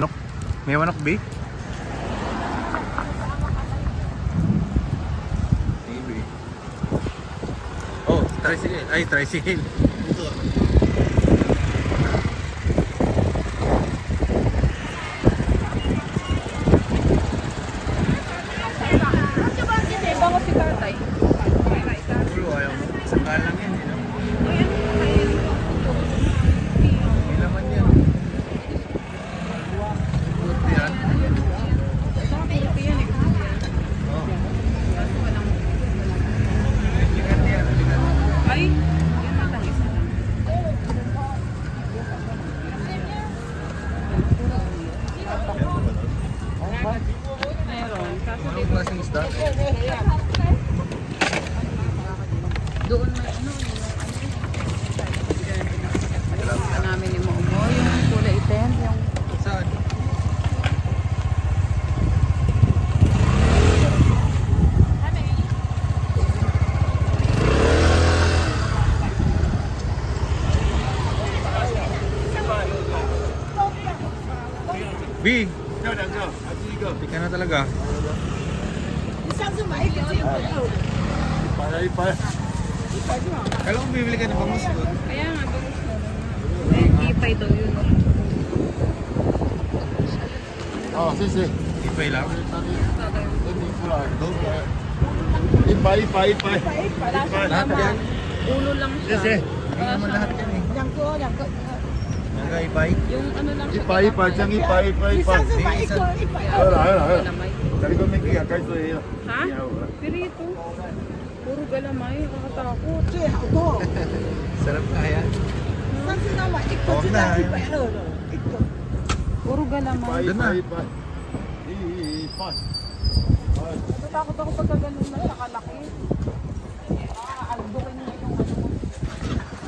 Manok. May manok, B? Maybe. Oh, tricycle. Ay, tricycle. Ito. Bango si tatay. Ulo, ayaw mo. Isang lang yan, no? May laman yan. Good yan. Oh. Ligan yan, ligan. Ay, yan na lang, isa lang. Meron. Kaso Anong klaseng isda? doon may yung namin ni Momo, yung kulay itim, yung Saan? B! Ika na talaga. Kala ko bibili ka ng bangus doon. kaya nga bangus na lang. Ipay daw yun. 아, 쎄쎄. Ipay lang. 이빠이, 이빠이, 이빠이. Lahat yan. Ulo lang siya. 쎄쎄. Hindi naman lahat yan eh. Mga ipay. Yung ano lang siya. 이빠이, 이빠이, 짱 이빠이, 이빠이, 이빠이. 알아, 알아, 알아. Galamay. 자리 좀 맥기 가까이 서 해요. Ha? Pirito. Puro galamay. Nakakatakot. Sarap kaya. Huwag na. Puro galamay. 이빠이, 이빠이, 이빠이. Natatakot ako pagka ganun na siya kalaki. Albukin niya yung ano.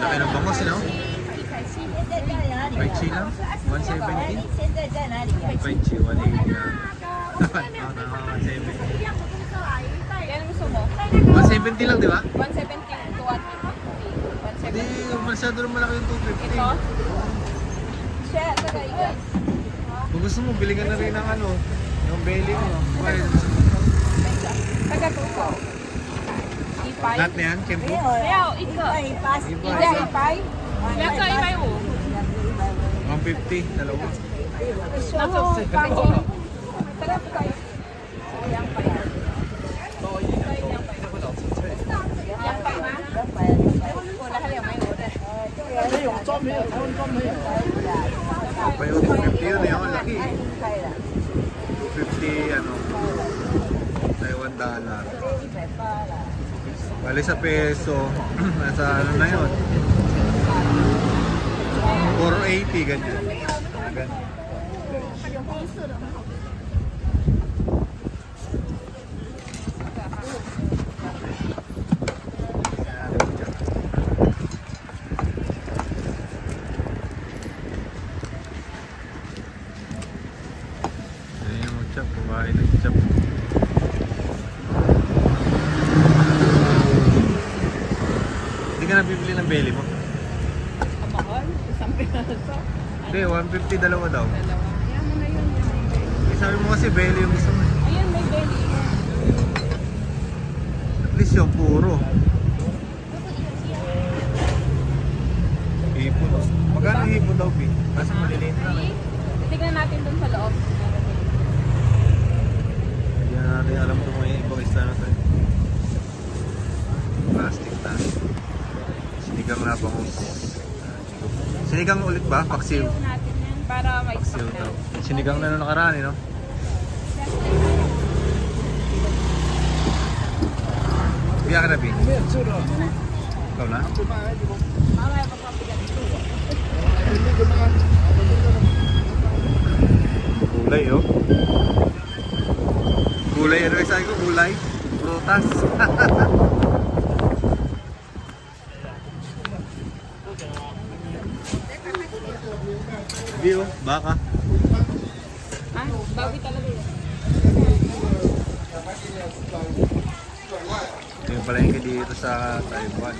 Laki ng bangus, no? 5 chi lang? 170? 5 chi, 180 na. 170. Yan gusto mo? 170 lang, di ba? 170 to 150. Hindi, 170. masyado rin malaki yung 250. Ito? Siya, tagay guys. Kung gusto mo, bili ka na rin ng ano, yung belly mo. Taga tuso. Ipay. Lahat na yan, kempo? Ayaw, ito. Ida, ipay. Nasa ipay mo. 150, dalawa. Nasa ipay. Taga po kayo. Yang pay. Yang pay ma? Wala ka yung may order. Pa yung 250 yun, eh, oh, laki. 250, ano, Taiwan dollar. Bali sa peso, nasa ano na yun? 480, ganyan. Ganyan. Ayan yung mag-chop, babae nag-chop. Hindi ka na bibili ng belly mo? Kamahal? Isang pinaso? Hindi, 150 dalawa daw. Dalawa. Yan mo na yun. Yan mo na yun. Eh, sabi mo kasi belly yung gusto mo. Ayan, may belly. At least yung puro. Hipon. Magkano yung hipon daw, Pi? Kasi maliliit lang eh. Titignan natin dun sa loob. Hindi na natin alam itong mga ibang isla na ito. Plastic na. Sinigang na bangus. Sinigang ulit ba? Paksiw. Paksiw natin yan para Paksiw ma-stock daw. na. Sinigang na nung nakaraan, eh, no? Biya ka na, Pi? Ikaw na? Mamaya pagpapigat ito. Gulay, oh. Gulay, ano yung sabi ko? Gulay? Prutas. Hindi oh, baka. Ah, bawi talaga yun. Ito yung palengke dito sa Taiwan.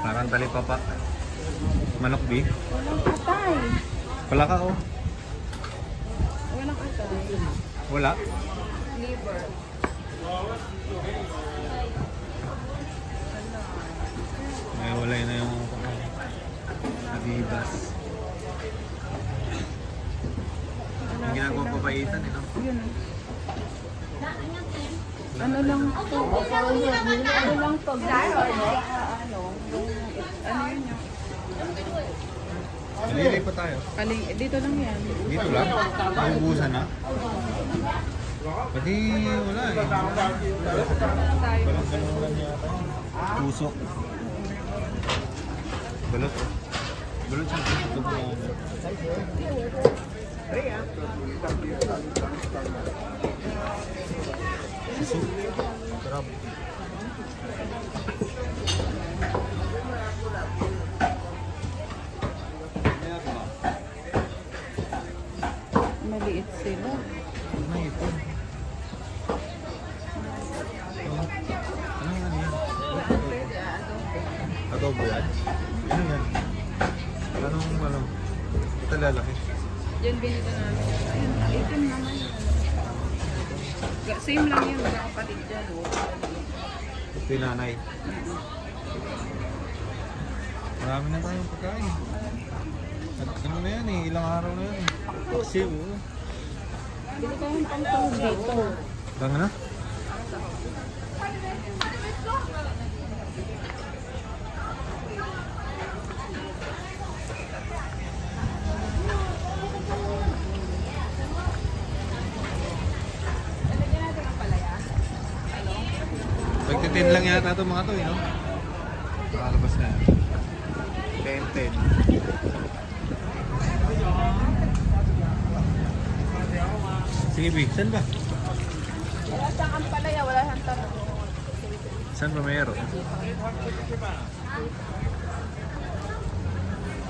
Parang talipapa. Manok B. Walang atay. Wala ka oh. Walang atay. Wala. Liver. Ay, wala na yung Adibas. Yung ginagawa papaitan eh, no? Yun. Ano lang to? Ano lang to? Ano yun yung... Malili pa tayo. Kaling, dito lang yan. Dito lang? Naubusan na? Pati wala eh. Walang ganun lang yata. Tusok. Balot oh. Balot siya. Ito po yan. Susok. Sarap. Maliit sila. Ano ito? Ano yan? Adobo yan? Ano yan? Anong ito lalaki? Yan binito namin. Ayun, itim naman yun. Same lang yun, mga kapatid dyan. Oh. Ito yung nanay. Marami na tayong pagkain. At ano na yan eh, ilang araw na yan eh. Kasi oo. Bili ka yung pang dito. Bang na? Lalagyan natin ang palaya. Pagtitin lang yata itong mga to eh, no? Makalabas na yan. 10-10. Sige, B. Saan ba? Wala siyang ang palaya, wala siyang tanong. Saan ba mayroon?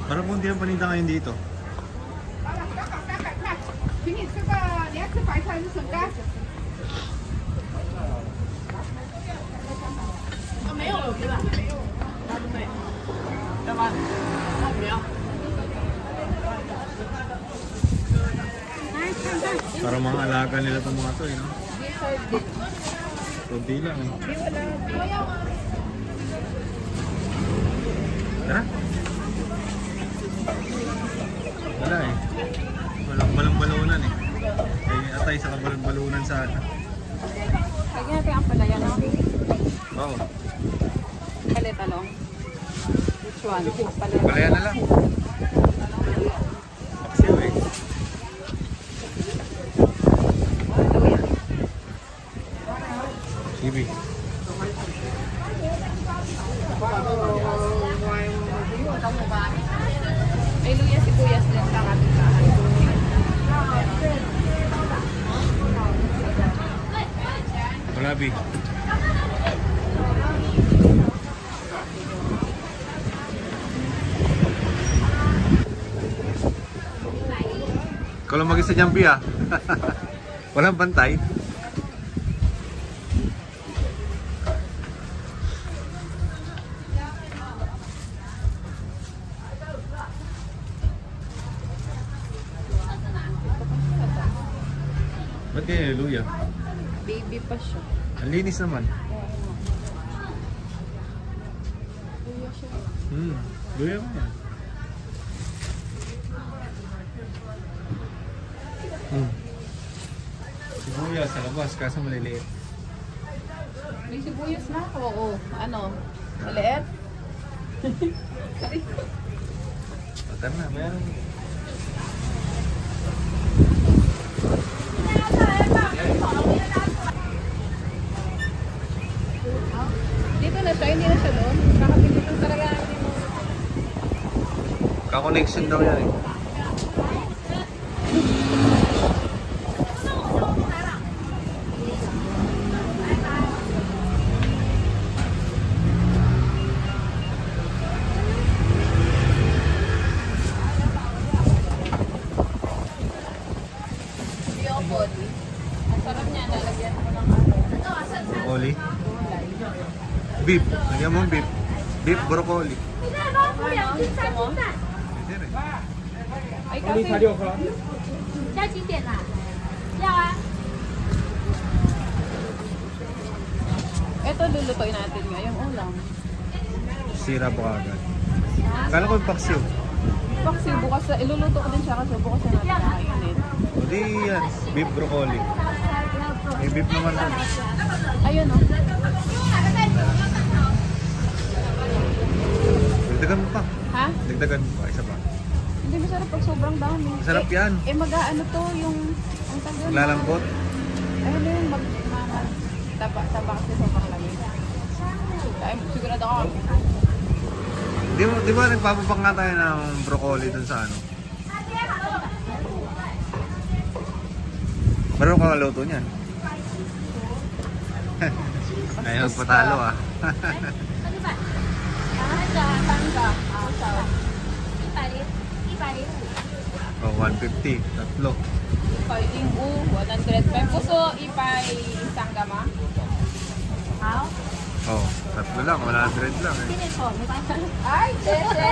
Parang kung di ang paninda ngayon dito. 请你吃个，你要吃白菜还是笋干？没有了，对吧？没有，他都没有。要吗？不要。 Parang mga alaga nila itong mga to eh, no? Kunti lang eh. Tara. Wala eh. Walang balang-balunan eh. Eh, atay sa kabalang-balunan sa ano. Lagyan natin ang palaya, no? Oo. Palit, talong. Which one? Palaya. Palaya na lang. Paksiw eh. Luya. Sige. May luya, sibuyas din sa kapitbahay. Wala, B. Ikaw lang mag-isa dyan, B, ah. Walang bantay. Ba't kaya luya? Baby pa siya. Ang linis naman. Luya siya. Luya mo yan. Sibuyas sa labas, kaso maliliit. May sibuyas na ako. Oo. Ano? Maliit? Patar na, meron. Dito na siya, hindi na siya doon. Kakabili lang talaga natin mo. Ka-connection daw yan eh. beef. Lagyan mo beef. Beef broccoli. Ano? Gusto mo? Pwede rin. Ay, kasi... 要几点啊？要啊。 Ito, lulutuin natin ngayong ulam. Sira po agad. Kala ko yung paksiw. Paksi, bukas na, iluluto ko din siya kasi bukas na natin kakainin. O di yan. Beef broccoli. May beef naman doon. Ayun, oh. Dagdagan mo pa. Ha? Dagdagan mo pa. Isa pa. Hindi masarap pag sobrang dami. Masarap yan. Mag-ano to, yung... Ang tagal. Lalambot. Ano yung taba kasi sobrang lamig. Ay, sigurado ako. Di ba nagpapapang nga tayo ng broccoli dun sa ano? Meron ka luto niyan. Ayaw patalo ah. Tangga. Asawa. 105。 Oh, 150. Tatlo. Ipay inggu, 100 pesos. Puso, ipay sanggama. 好， Oh, tatlo lang. 100 lang 今 eh. 天错没关系。 Ay, Chese!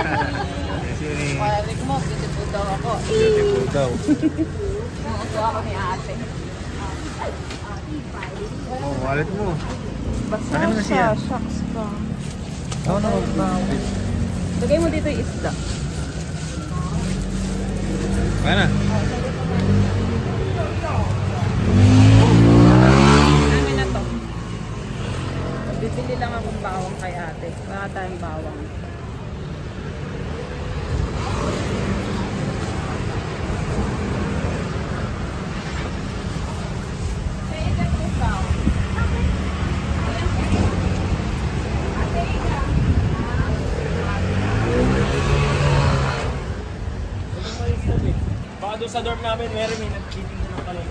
Kasi ni... Palarik mo, beautiful daw ako. Beautiful daw. Gusto ako ni ate. Oh, wallet mo. Basta Ano na siya? Shucks ka. Oo naman ba? Lagay mo dito yung isda. Kaya na. Amin na to. Bibili lang akong bawang kay ate. Wala tayong bawang. Baka doon sa dorm namin, meron may nagtitingin ng pala.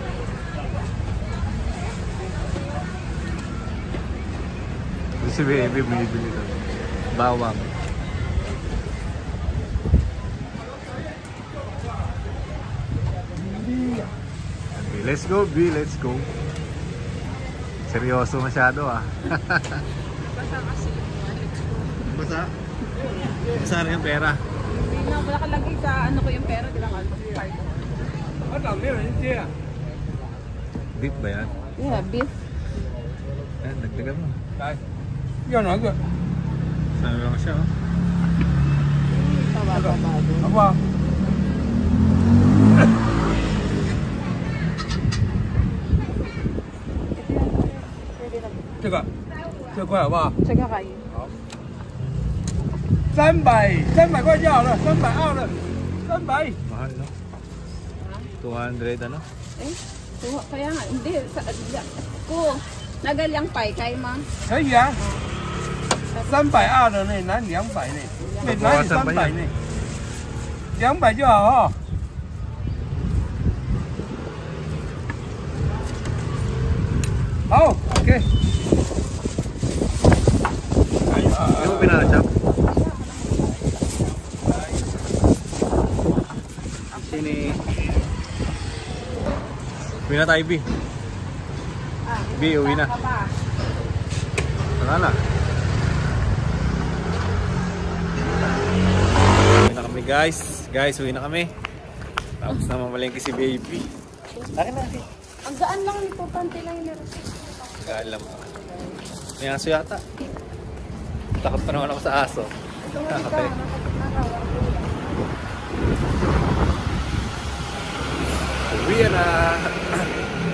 Si baby binibili daw. Bawang. Okay, let's go B, let's go. Seryoso masyado ah. Basta kasi Basta? Basta rin yung pera. hindi na wala kalagay sa ano ko yung pera. Di lang alam. Ano, meron, hindi ah. Beef ba yan? Yeah, beef. Ayan, dagdagan mo. Yan, ano? Sabi lang siya oh. Tawag-tawado. Apa? 这个这块好不好？ Sige kayo. 300块就好了，320了，300。 Mahal no? 200 ano? Eh, kaya nga, hindi. Ko, nagalyang pay kay ma. 可以啊，320的呢，拿200呢，对，拿你300呢，200就好哦。好，OK。 Hindi mo pinanachap? Sini... Uwi na tayo B. B, uwi na. Tara na. Uwi na kami guys. Guys, uwi na kami. Tapos na mamalengke si baby. Akin na. Ang gaan lang, importante lang yung meron. Alam mo. May aso yata. Takot pa naman ako sa aso. Okay. Uwi na.